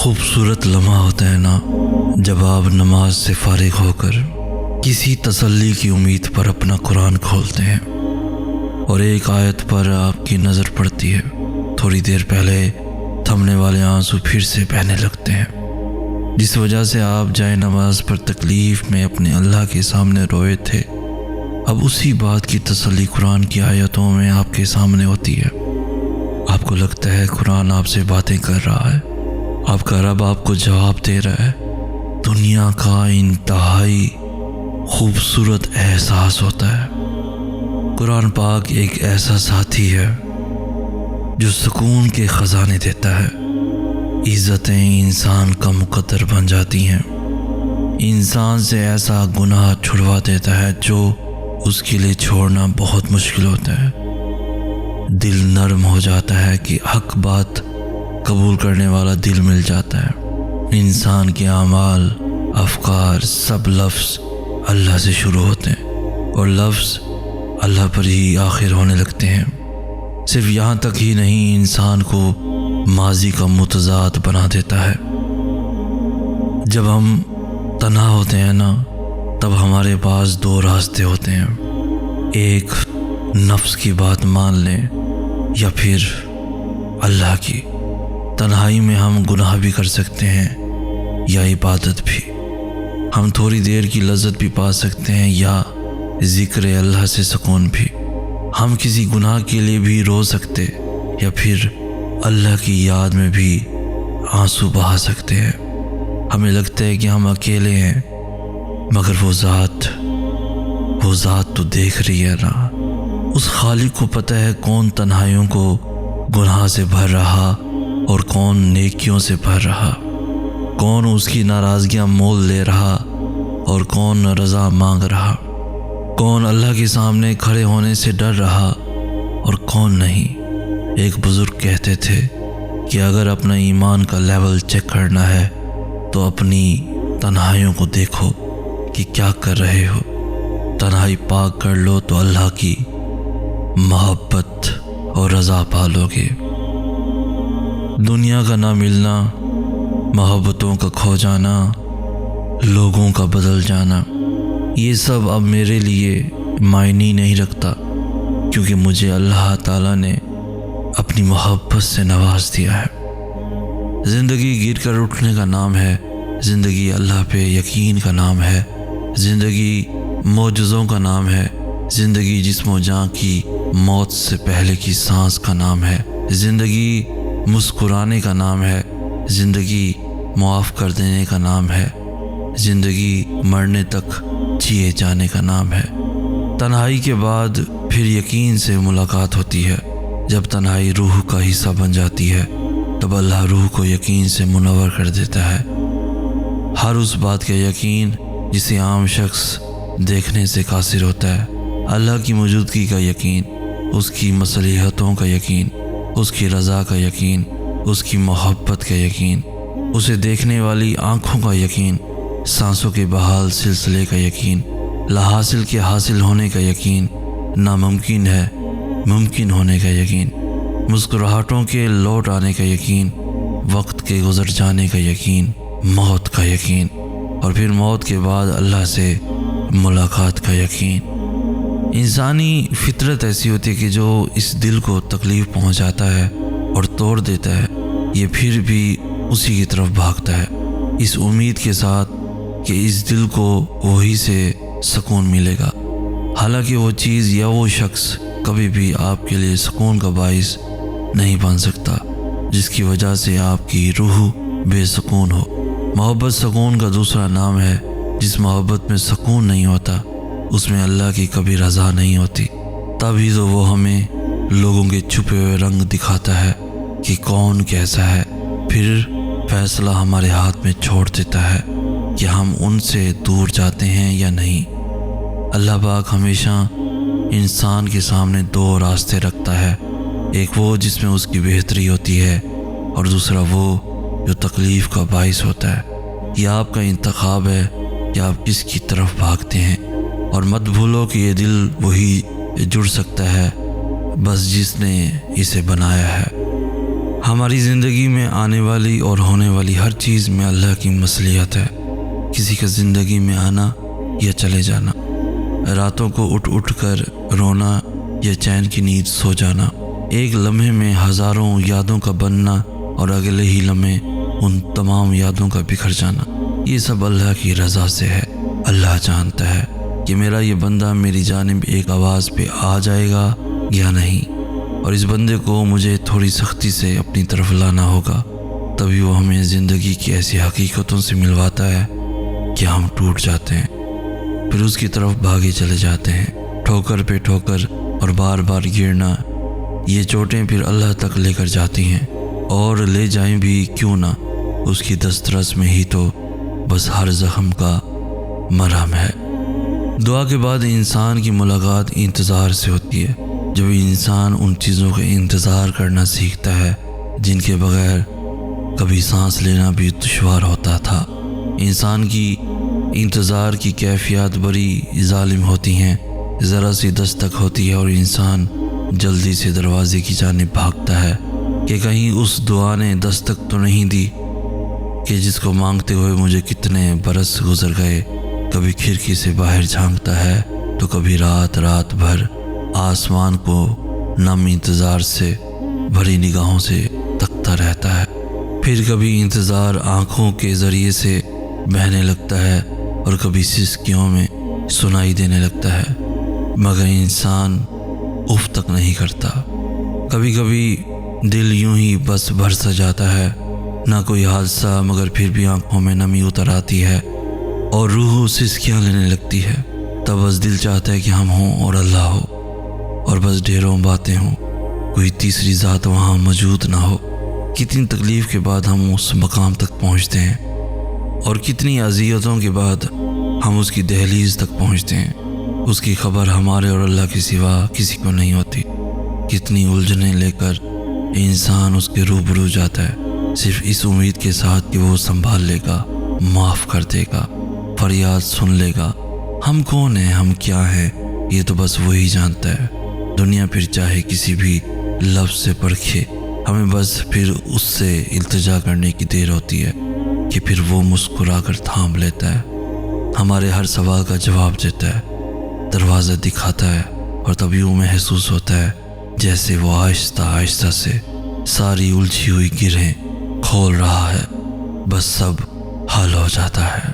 خوبصورت لمحہ ہوتا ہے نا، جب آپ نماز سے فارغ ہو کر کسی تسلی کی امید پر اپنا قرآن کھولتے ہیں اور ایک آیت پر آپ کی نظر پڑتی ہے، تھوڑی دیر پہلے تھمنے والے آنسو پھر سے بہنے لگتے ہیں، جس وجہ سے آپ جائے نماز پر تکلیف میں اپنے اللہ کے سامنے روئے تھے، اب اسی بات کی تسلی قرآن کی آیتوں میں آپ کے سامنے ہوتی ہے۔ آپ کو لگتا ہے قرآن آپ سے باتیں کر رہا ہے، آپ کا رب آپ کو جواب دے رہا ہے۔ دنیا کا انتہائی خوبصورت احساس ہوتا ہے۔ قرآن پاک ایک ایسا ساتھی ہے جو سکون کے خزانے دیتا ہے۔ عزتیں انسان کا مقدر بن جاتی ہیں، انسان سے ایسا گناہ چھڑوا دیتا ہے جو اس کے لیے چھوڑنا بہت مشکل ہوتا ہے۔ دل نرم ہو جاتا ہے کہ حق بات قبول کرنے والا دل مل جاتا ہے۔ انسان کے اعمال، افکار، سب لفظ اللہ سے شروع ہوتے ہیں اور لفظ اللہ پر ہی آخر ہونے لگتے ہیں۔ صرف یہاں تک ہی نہیں، انسان کو ماضی کا متضاد بنا دیتا ہے۔ جب ہم تنہا ہوتے ہیں نا، تب ہمارے پاس دو راستے ہوتے ہیں، ایک نفس کی بات مان لیں یا پھر اللہ کی۔ تنہائی میں ہم گناہ بھی کر سکتے ہیں یا عبادت بھی، ہم تھوڑی دیر کی لذت بھی پا سکتے ہیں یا ذکر اللہ سے سکون بھی، ہم کسی گناہ کے لیے بھی رو سکتے یا پھر اللہ کی یاد میں بھی آنسو بہا سکتے ہیں۔ ہمیں لگتا ہے کہ ہم اکیلے ہیں، مگر وہ ذات تو دیکھ رہی ہے نا۔ اس خالق کو پتہ ہے کون تنہائیوں کو گناہ سے بھر رہا اور کون نیکیوں سے بھر رہا، کون اس کی ناراضگیاں مول لے رہا اور کون رضا مانگ رہا، کون اللہ کے سامنے کھڑے ہونے سے ڈر رہا اور کون نہیں۔ ایک بزرگ کہتے تھے کہ اگر اپنا ایمان کا لیول چیک کرنا ہے تو اپنی تنہائیوں کو دیکھو کہ کیا کر رہے ہو۔ تنہائی پاک کر لو تو اللہ کی محبت اور رضا پالو گے۔ دنیا کا نہ ملنا، محبتوں کا کھو جانا، لوگوں کا بدل جانا، یہ سب اب میرے لیے معنی نہیں رکھتا، کیونکہ مجھے اللہ تعالیٰ نے اپنی محبت سے نواز دیا ہے۔ زندگی گر کر اٹھنے کا نام ہے، زندگی اللہ پہ یقین کا نام ہے، زندگی معجزوں کا نام ہے، زندگی جسم و جاں کی موت سے پہلے کی سانس کا نام ہے، زندگی مسکرانے کا نام ہے، زندگی معاف کر دینے کا نام ہے، زندگی مرنے تک جیے جانے کا نام ہے۔ تنہائی کے بعد پھر یقین سے ملاقات ہوتی ہے۔ جب تنہائی روح کا حصہ بن جاتی ہے تب اللہ روح کو یقین سے منور کر دیتا ہے۔ ہر اس بات کا یقین جسے عام شخص دیکھنے سے قاصر ہوتا ہے، اللہ کی موجودگی کا یقین، اس کی مصلحتوں کا یقین، اس کی رضا کا یقین، اس کی محبت کا یقین، اسے دیکھنے والی آنکھوں کا یقین، سانسوں کے بحال سلسلے کا یقین، لا حاصل کے حاصل ہونے کا یقین، ناممکن ہے ممکن ہونے کا یقین، مسکراہٹوں کے لوٹ آنے کا یقین، وقت کے گزر جانے کا یقین، موت کا یقین، اور پھر موت کے بعد اللہ سے ملاقات کا یقین۔ انسانی فطرت ایسی ہوتی ہے کہ جو اس دل کو تکلیف پہنچاتا ہے اور توڑ دیتا ہے، یہ پھر بھی اسی کی طرف بھاگتا ہے، اس امید کے ساتھ کہ اس دل کو وہی سے سکون ملے گا۔ حالانکہ وہ چیز یا وہ شخص کبھی بھی آپ کے لیے سکون کا باعث نہیں بن سکتا، جس کی وجہ سے آپ کی روح بے سکون ہو۔ محبت سکون کا دوسرا نام ہے۔ جس محبت میں سکون نہیں ہوتا اس میں اللہ کی کبھی رضا نہیں ہوتی۔ تبھی تو وہ ہمیں لوگوں کے چھپے ہوئے رنگ دکھاتا ہے کہ کون کیسا ہے، پھر فیصلہ ہمارے ہاتھ میں چھوڑ دیتا ہے کہ ہم ان سے دور جاتے ہیں یا نہیں۔ اللہ پاک ہمیشہ انسان کے سامنے دو راستے رکھتا ہے، ایک وہ جس میں اس کی بہتری ہوتی ہے اور دوسرا وہ جو تکلیف کا باعث ہوتا ہے۔ یہ آپ کا انتخاب ہے کہ آپ کس کی طرف بھاگتے ہیں، اور مت بھولو کہ یہ دل وہی جڑ سکتا ہے بس جس نے اسے بنایا ہے۔ ہماری زندگی میں آنے والی اور ہونے والی ہر چیز میں اللہ کی مصلحت ہے۔ کسی کا زندگی میں آنا یا چلے جانا، راتوں کو اٹھ اٹھ کر رونا یا چین کی نیند سو جانا، ایک لمحے میں ہزاروں یادوں کا بننا اور اگلے ہی لمحے ان تمام یادوں کا بکھر جانا، یہ سب اللہ کی رضا سے ہے۔ اللہ جانتا ہے کہ میرا یہ بندہ میری جانب ایک آواز پہ آ جائے گا یا نہیں، اور اس بندے کو مجھے تھوڑی سختی سے اپنی طرف لانا ہوگا، تبھی وہ ہمیں زندگی کی ایسی حقیقتوں سے ملواتا ہے کہ ہم ٹوٹ جاتے ہیں، پھر اس کی طرف بھاگے چلے جاتے ہیں، ٹھوکر پہ ٹھوکر اور بار بار گرنا۔ یہ چوٹیں پھر اللہ تک لے کر جاتی ہیں، اور لے جائیں بھی کیوں نہ، اس کی دسترس میں ہی تو بس ہر زخم کا مرہم ہے۔ دعا کے بعد انسان کی ملاقات انتظار سے ہوتی ہے۔ جب انسان ان چیزوں کا انتظار کرنا سیکھتا ہے جن کے بغیر کبھی سانس لینا بھی دشوار ہوتا تھا۔ انسان کی انتظار کی کیفیات بڑی ظالم ہوتی ہیں، ذرا سی دستک ہوتی ہے اور انسان جلدی سے دروازے کی جانب بھاگتا ہے کہ کہیں اس دعا نے دستک تو نہیں دی کہ جس کو مانگتے ہوئے مجھے کتنے برس گزر گئے۔ کبھی کھڑکی سے باہر جھانکتا ہے تو کبھی رات بھر آسمان کو نم انتظار سے بھری نگاہوں سے تکتا رہتا ہے، پھر کبھی انتظار آنکھوں کے ذریعے سے بہنے لگتا ہے اور کبھی سسکیوں میں سنائی دینے لگتا ہے، مگر انسان اف تک نہیں کرتا۔ کبھی کبھی دل یوں ہی بس بھر سا جاتا ہے، نہ کوئی حادثہ، مگر پھر بھی آنکھوں میں نمی اتر آتی ہے اور روح سسکیاں لینے لگتی ہے۔ تب بس دل چاہتا ہے کہ ہم ہوں اور اللہ ہو، اور بس ڈھیروں باتیں ہوں، کوئی تیسری ذات وہاں موجود نہ ہو۔ کتنی تکلیف کے بعد ہم اس مقام تک پہنچتے ہیں، اور کتنی اذیتوں کے بعد ہم اس کی دہلیز تک پہنچتے ہیں۔ اس کی خبر ہمارے اور اللہ کے سوا کسی کو نہیں ہوتی۔ کتنی الجھنیں لے کر انسان اس کے روبرو جاتا ہے، صرف اس امید کے ساتھ کہ وہ سنبھال لے گا، معاف کر دے گا، فریاد سن لے گا۔ ہم کون ہیں، ہم کیا ہیں، یہ تو بس وہی جانتا ہے۔ دنیا پھر چاہے کسی بھی لفظ سے پرکھے، ہمیں بس پھر اس سے التجا کرنے کی دیر ہوتی ہے کہ پھر وہ مسکرا کر تھام لیتا ہے، ہمارے ہر سوال کا جواب دیتا ہے، دروازہ دکھاتا ہے، اور تب یوں محسوس ہوتا ہے جیسے وہ آہستہ آہستہ سے ساری الجھی ہوئی گرہیں کھول رہا ہے، بس سب حل ہو جاتا ہے۔